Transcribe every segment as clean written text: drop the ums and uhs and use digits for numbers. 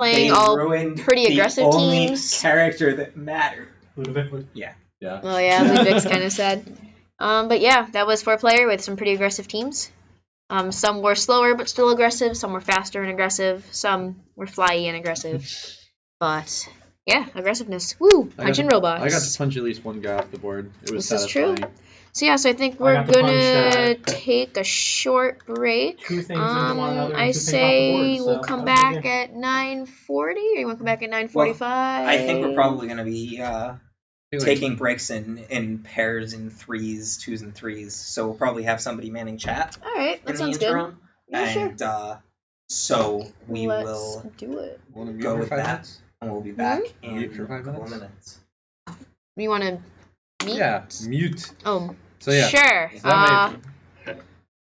playing all pretty aggressive the only teams. Character that mattered. Ludovic. Yeah. Oh yeah, Ludwig's kind of sad. But yeah, that was 4-player with some pretty aggressive teams. Some were slower but still aggressive. Some were faster and aggressive. Some were flyy and aggressive. But yeah, aggressive-ness. Woo! Punching robots. I got to punch at least one guy off the board. It was This satisfying. is true. So yeah, so I think we're gonna take a short break. 2 things into one another. I say we'll come back at 9:40, or you want to come back at 9:45? I think we're probably gonna be taking breaks in pairs in 3s, 2s, and 3s. So we'll probably have somebody manning chat. All right, that sounds good. Yeah, and so we will do it. Go with that, and we'll be back in for 5 a couple minutes. You want to mute? Yeah, mute. Oh, so yeah. Sure.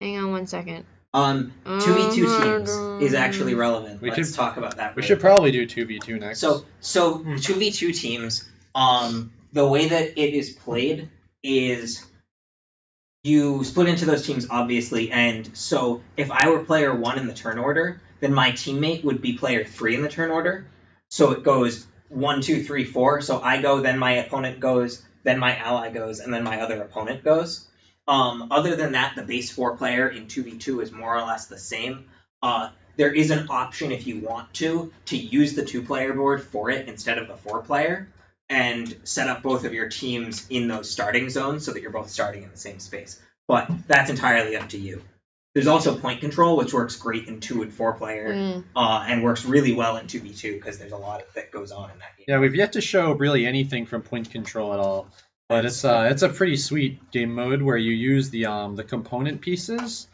Hang on 1 second. 2v2 teams is actually relevant. Let's talk about that. We should probably do 2v2 next. So 2v2 teams, the way that it is played is you split into those teams, obviously, and so if I were player 1 in the turn order, then my teammate would be player 3 in the turn order. So it goes 1, 2, 3, 4. So I go, then my opponent goes, then my ally goes, and then my other opponent goes. Other than that, the base 4-player in 2v2 is more or less the same. There is an option, if you want to use the 2-player board for it instead of the 4-player, and set up both of your teams in those starting zones so that you're both starting in the same space. But that's entirely up to you. There's also point control, which works great in 2 and 4-player, and works really well in 2v2 because there's a lot that goes on in that game. Yeah, we've yet to show really anything from point control at all. But it's a pretty sweet game mode where you use the component pieces.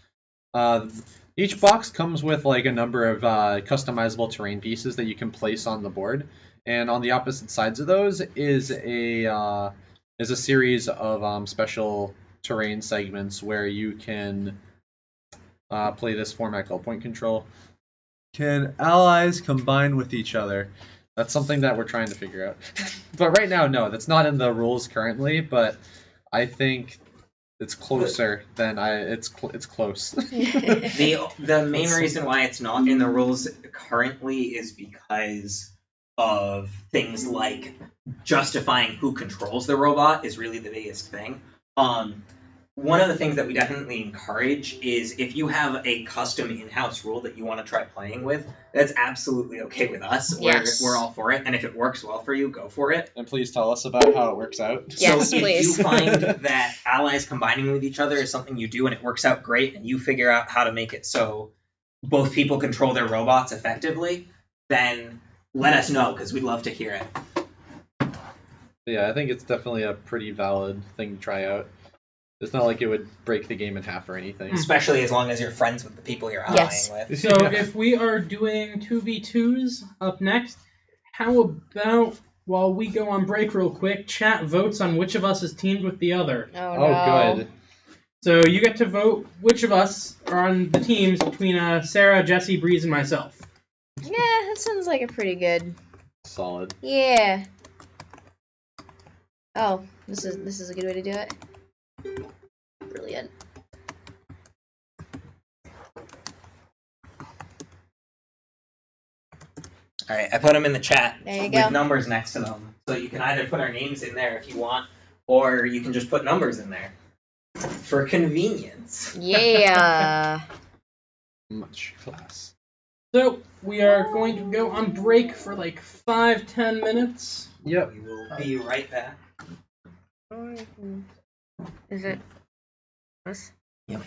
Each box comes with like a number of customizable terrain pieces that you can place on the board, and on the opposite sides of those is a series of special terrain segments where you can play this format called point control. Can allies combine with each other? That's something that we're trying to figure out. But right now, no, that's not in the rules currently, but I think it's closer than it's close. The main reason why it's not in the rules currently is because of things like justifying who controls the robot is really the biggest thing. One of the things that we definitely encourage is if you have a custom in-house rule that you want to try playing with, that's absolutely okay with us. Yes. We're all for it, and if it works well for you, go for it. And please tell us about how it works out. Yes, so please. if you find that allies combining with each other is something you do and it works out great, and you figure out how to make it so both people control their robots effectively, then let us know, because we'd love to hear it. Yeah, I think it's definitely a pretty valid thing to try out. It's not like it would break the game in half or anything. Especially as long as you're friends with the people you're allying with. So if we are doing 2v2s up next, how about, while we go on break real quick, chat votes on which of us is teamed with the other. Oh, no. Good. So you get to vote which of us are on the teams between Sarah, Jesse, Breeze, and myself. Yeah, that sounds like a pretty good. Solid. Yeah. Oh, this is a good way to do it. Brilliant. All right, I put them in the chat There you with go. numbers next to them. So you can either put our names in there if you want, or you can just put numbers in there for convenience. Yeah. Much class. So we are going to go on break for like 5-10 minutes. Yep. We will be right back. Is it this? Yep.